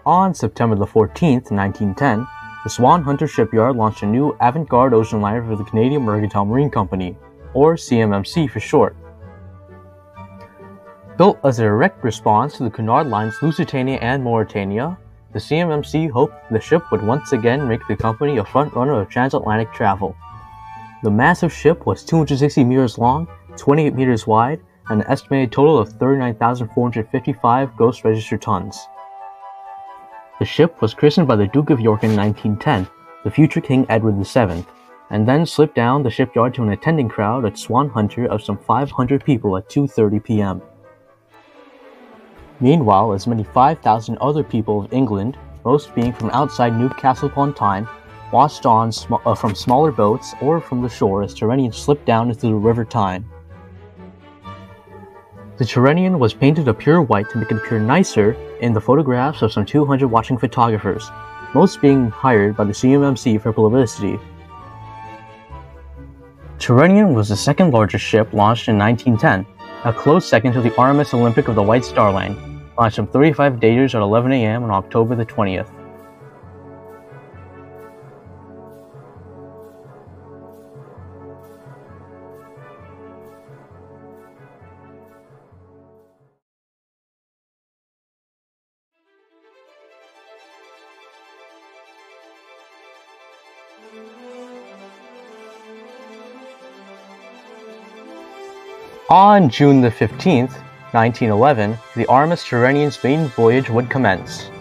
On September the 14th, 1910, the Swan Hunter shipyard launched a new avant-garde ocean liner for the Canadian Mercantile Marine Company, or CMMC for short. Built as a direct response to the Cunard Line's Lusitania and Mauretania, the CMMC hoped the ship would once again make the company a front-runner of transatlantic travel. The massive ship was 260 meters long, 28 meters wide, and an estimated total of 39,455 gross registered tons. The ship was christened by the Duke of York in 1910, the future King Edward VII, and then slipped down the shipyard to an attending crowd at Swan Hunter of some 500 people at 2:30 p.m. Meanwhile, as many 5,000 other people of England, most being from outside Newcastle upon Tyne, watched on from smaller boats or from the shore as Tyrrhenian slipped down into the River Tyne. The Tyrrhenian was painted a pure white to make it appear nicer in the photographs of some 200 watching photographers, most being hired by the CMMC for publicity. Tyrrhenian was the second largest ship launched in 1910, a close second to the RMS Olympic of the White Star Line, launched some 35 daters at 11 a.m. on October the 20th. On June the 15th, 1911, the RMS Tyrrhenian's maiden voyage would commence.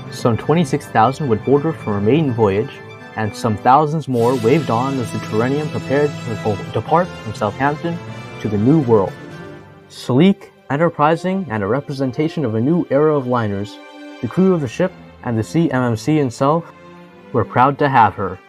Some 26,000 would board her for her maiden voyage, and some thousands more waved on as the Tyrrhenian prepared to depart from Southampton to the New World. Sleek, enterprising, and a representation of a new era of liners, the crew of the ship and the CMMC itself were proud to have her.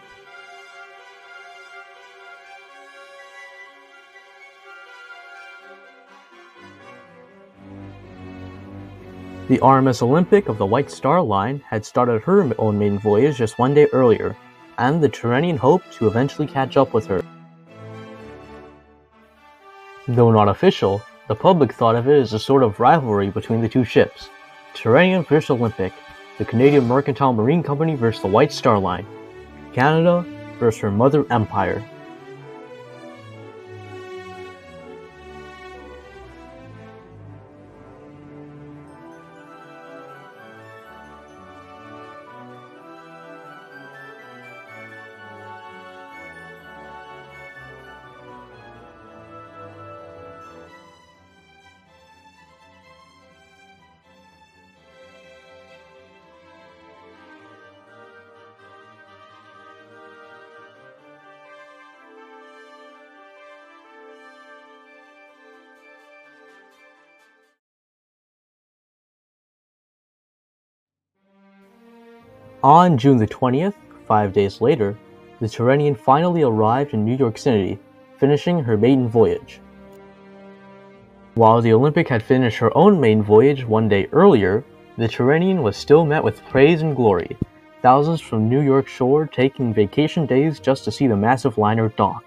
The RMS Olympic of the White Star Line had started her own maiden voyage just one day earlier, and the Tyrrhenian hoped to eventually catch up with her. Though not official, the public thought of it as a sort of rivalry between the two ships, Tyrrhenian vs. Olympic, the Canadian Mercantile Marine Company vs. the White Star Line, Canada vs. her mother empire. On June the 20th, 5 days later, the Tyrrhenian finally arrived in New York City, finishing her maiden voyage. While the Olympic had finished her own maiden voyage one day earlier, the Tyrrhenian was still met with praise and glory, thousands from New York shore taking vacation days just to see the massive liner dock.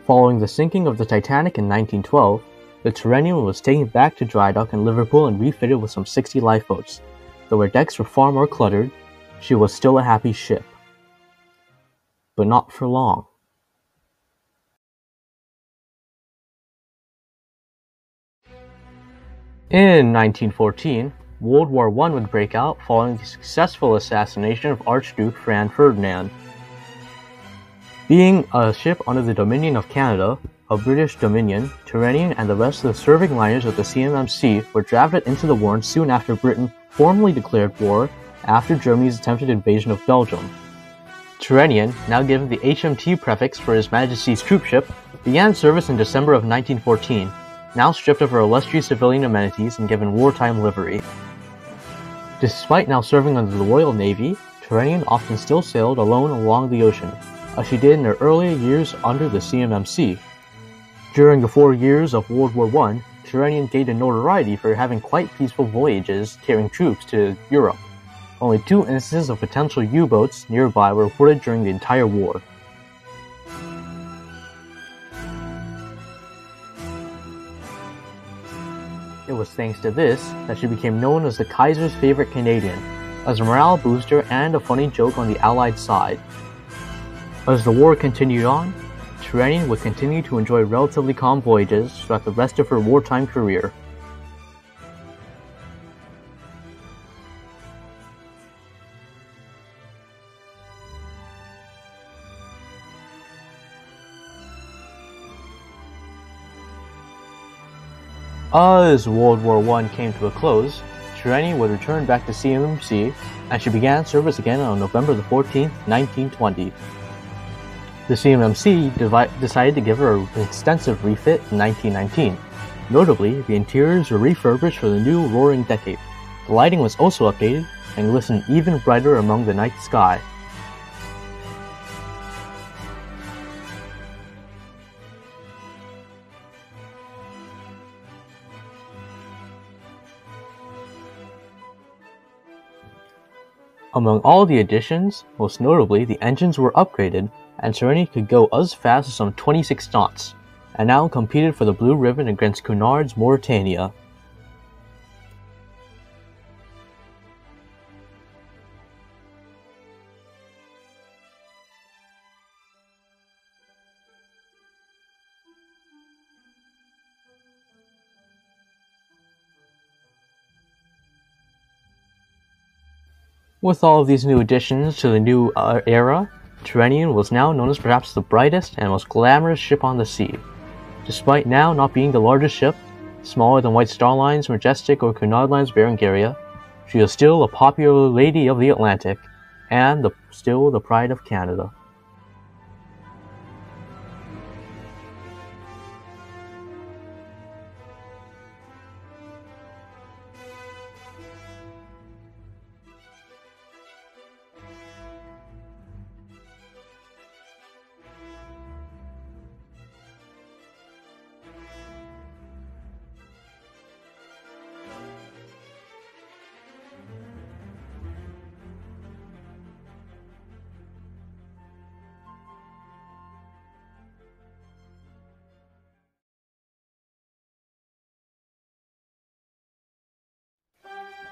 Following the sinking of the Titanic in 1912, the Tyrrhenian was taken back to dry dock in Liverpool and refitted with some 60 lifeboats. Though her decks were far more cluttered, she was still a happy ship. But not for long. In 1914, World War I would break out following the successful assassination of Archduke Franz Ferdinand. Being a ship under the Dominion of Canada, a British Dominion, Tyrrhenian and the rest of the serving liners of the CMMC were drafted into the war soon after Britain formally declared war after Germany's attempted invasion of Belgium. Tyrrhenian, now given the HMT prefix for His Majesty's troopship, began service in December of 1914, now stripped of her illustrious civilian amenities and given wartime livery. Despite now serving under the Royal Navy, Tyrrhenian often still sailed alone along the ocean, as she did in her earlier years under the CMMC. During the 4 years of World War I, Tyrrhenian gained a notoriety for having quite peaceful voyages carrying troops to Europe. Only 2 instances of potential U-boats nearby were reported during the entire war. It was thanks to this that she became known as the Kaiser's favorite Canadian, as a morale booster and a funny joke on the Allied side. As the war continued on, Tyrrhenian would continue to enjoy relatively calm voyages throughout the rest of her wartime career. As World War I came to a close, Tyrrhenian would return back to CMMC, and she began service again on November 14, 1920. The CMMC decided to give her an extensive refit in 1919. Notably, the interiors were refurbished for the new roaring decade. The lighting was also updated and glistened even brighter among the night sky. Among all the additions, most notably the engines were upgraded, and Tyrrhenian could go as fast as some 26 knots, and now competed for the Blue Ribbon against Cunard's Mauretania. With all of these new additions to the new era, Tyrrhenian was now known as perhaps the brightest and most glamorous ship on the sea. Despite now not being the largest ship, smaller than White Star Line's Majestic or Cunard Line's Berengaria, she is still a popular lady of the Atlantic, and still the pride of Canada.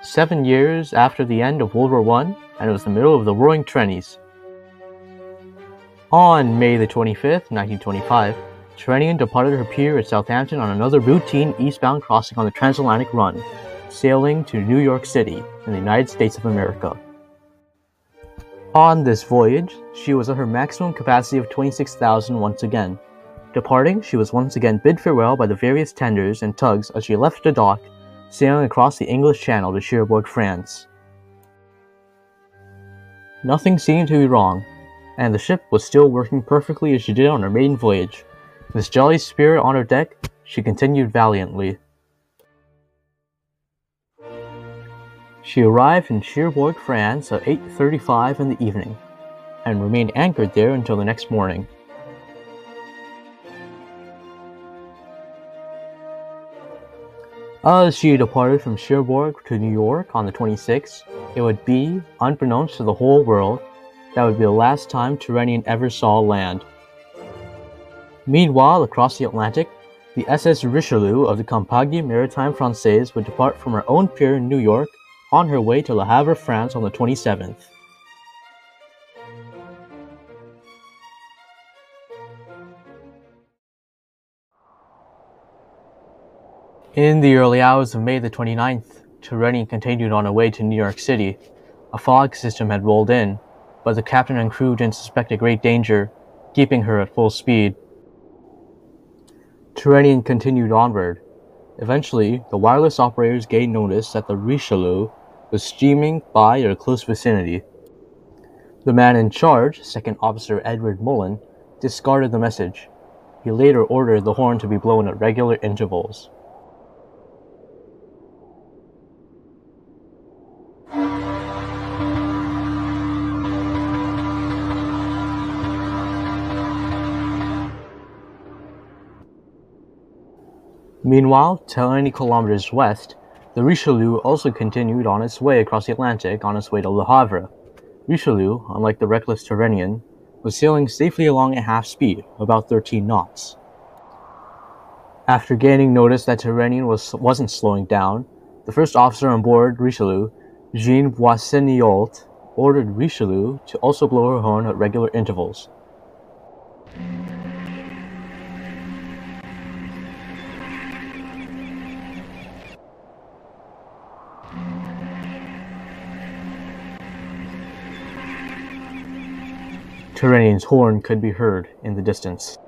"7 years after the end of World War I, and it was the middle of the Roaring Twenties. On May the 25th, 1925, Tyrrhenian departed her pier at Southampton on another routine eastbound crossing on the transatlantic run, sailing to New York City, in the United States of America. On this voyage, she was at her maximum capacity of 26,000 once again. Departing, she was once again bid farewell by the various tenders and tugs as she left the dock, sailing across the English Channel to Cherbourg, France. Nothing seemed to be wrong, and the ship was still working perfectly as she did on her maiden voyage. With jolly spirit on her deck, she continued valiantly. She arrived in Cherbourg, France at 8:35 in the evening, and remained anchored there until the next morning. As she departed from Cherbourg to New York on the 26th, it would be, unbeknownst to the whole world, that would be the last time Tyrrhenian ever saw land. Meanwhile, across the Atlantic, the SS Richelieu of the Compagnie Maritime Française would depart from her own pier in New York on her way to Le Havre, France on the 27th. In the early hours of May the 29th, Tyrrhenian continued on her way to New York City. A fog system had rolled in, but the captain and crew didn't suspect a great danger, keeping her at full speed. Tyrrhenian continued onward. Eventually, the wireless operators gained notice that the Richelieu was steaming by her close vicinity. The man in charge, Second Officer Edward Mullen, discarded the message. He later ordered the horn to be blown at regular intervals. Meanwhile, 20 kilometers west, the Richelieu also continued on its way across the Atlantic on its way to Le Havre. Richelieu, unlike the reckless Tyrrhenian, was sailing safely along at half speed, about 13 knots. After gaining notice that Tyrrhenian wasn't slowing down, the first officer on board Richelieu, Jean Boissonnault, ordered Richelieu to also blow her horn at regular intervals. Tyrrhenian's horn could be heard in the distance.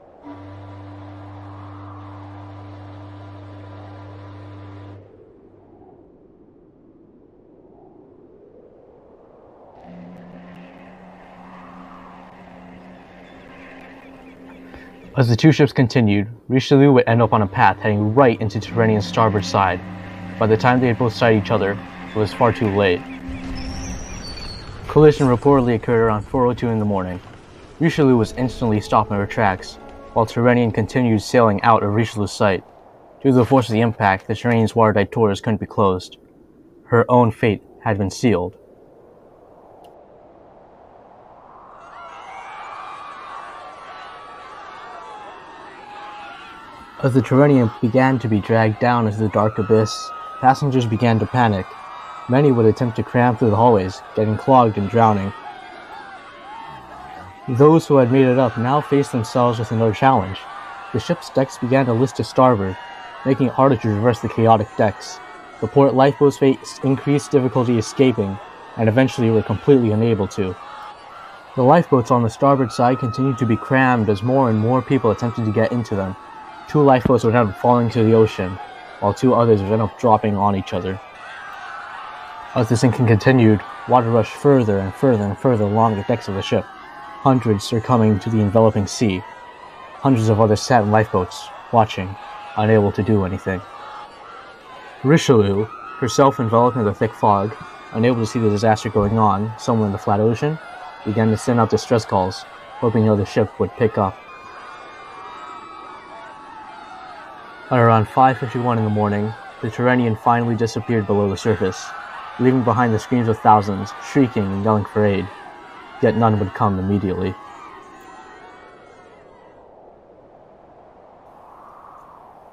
As the two ships continued, Richelieu would end up on a path heading right into Tyrrhenian's starboard side. By the time they had both sighted each other, it was far too late. Collision reportedly occurred around 4:02 in the morning. Richelieu was instantly stopped in her tracks, while Tyrrhenian continued sailing out of Richelieu's sight. Due to the force of the impact, the Tyrrhenian's watertight doors couldn't be closed. Her own fate had been sealed. As the Tyrrhenian began to be dragged down into the dark abyss, passengers began to panic. Many would attempt to cram through the hallways, getting clogged and drowning. Those who had made it up now faced themselves with another challenge. The ship's decks began to list to starboard, making it harder to traverse the chaotic decks. The port lifeboats faced increased difficulty escaping, and eventually were completely unable to. The lifeboats on the starboard side continued to be crammed as more and more people attempted to get into them. 2 lifeboats would end up falling to the ocean, while 2 others would end up dropping on each other. As the sinking continued, water rushed further and further and further along the decks of the ship, hundreds succumbing to the enveloping sea. Hundreds of others sat in lifeboats, watching, unable to do anything. Richelieu, herself enveloped in the thick fog, unable to see the disaster going on somewhere in the flat ocean, began to send out distress calls, hoping another ship would pick up. At around 5:51 in the morning, the Tyrrhenian finally disappeared below the surface, leaving behind the screams of thousands, shrieking and yelling for aid. Yet none would come immediately.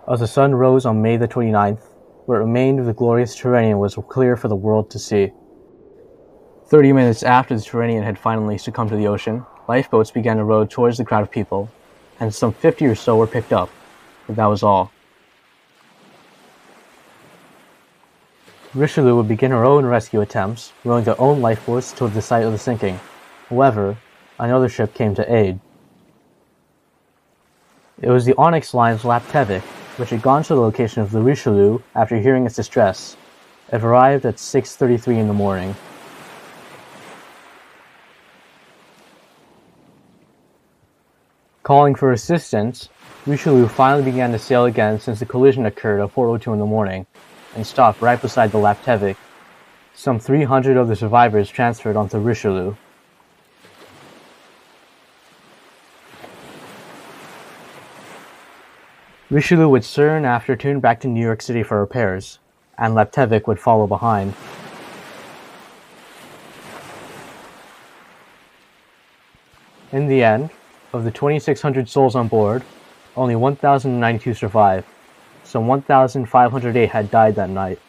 As the sun rose on May the 29th, what remained of the glorious Tyrrhenian was clear for the world to see. 30 minutes after the Tyrrhenian had finally succumbed to the ocean, lifeboats began to row towards the crowd of people, and some 50 or so were picked up, but that was all. Richelieu would begin her own rescue attempts, rowing their own lifeboats toward the site of the sinking. However, another ship came to aid. It was the Onyx Line's Laptevic, which had gone to the location of the Richelieu after hearing its distress. It arrived at 6:33 in the morning. Calling for assistance, Richelieu finally began to sail again since the collision occurred at 4:02 in the morning, and stopped right beside the Laptevic. Some 300 of the survivors transferred onto Richelieu. Richelieu would soon after turn back to New York City for repairs, and Laptevic would follow behind. In the end, of the 2,600 souls on board, only 1,092 survived. Some 1,508 had died that night.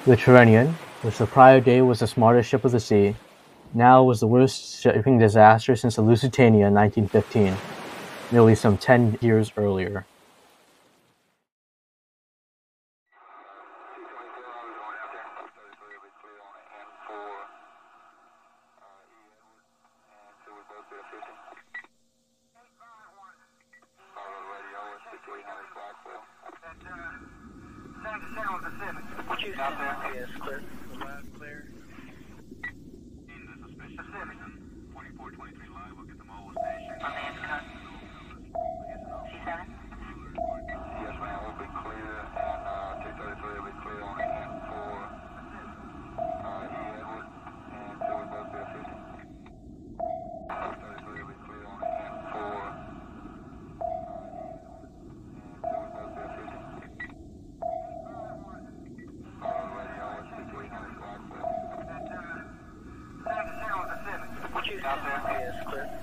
The Tyrrhenian, which the prior day was the smartest ship of the sea, now was the worst shipping disaster since the Lusitania in 1915, nearly some 10 years earlier. Yes, clear.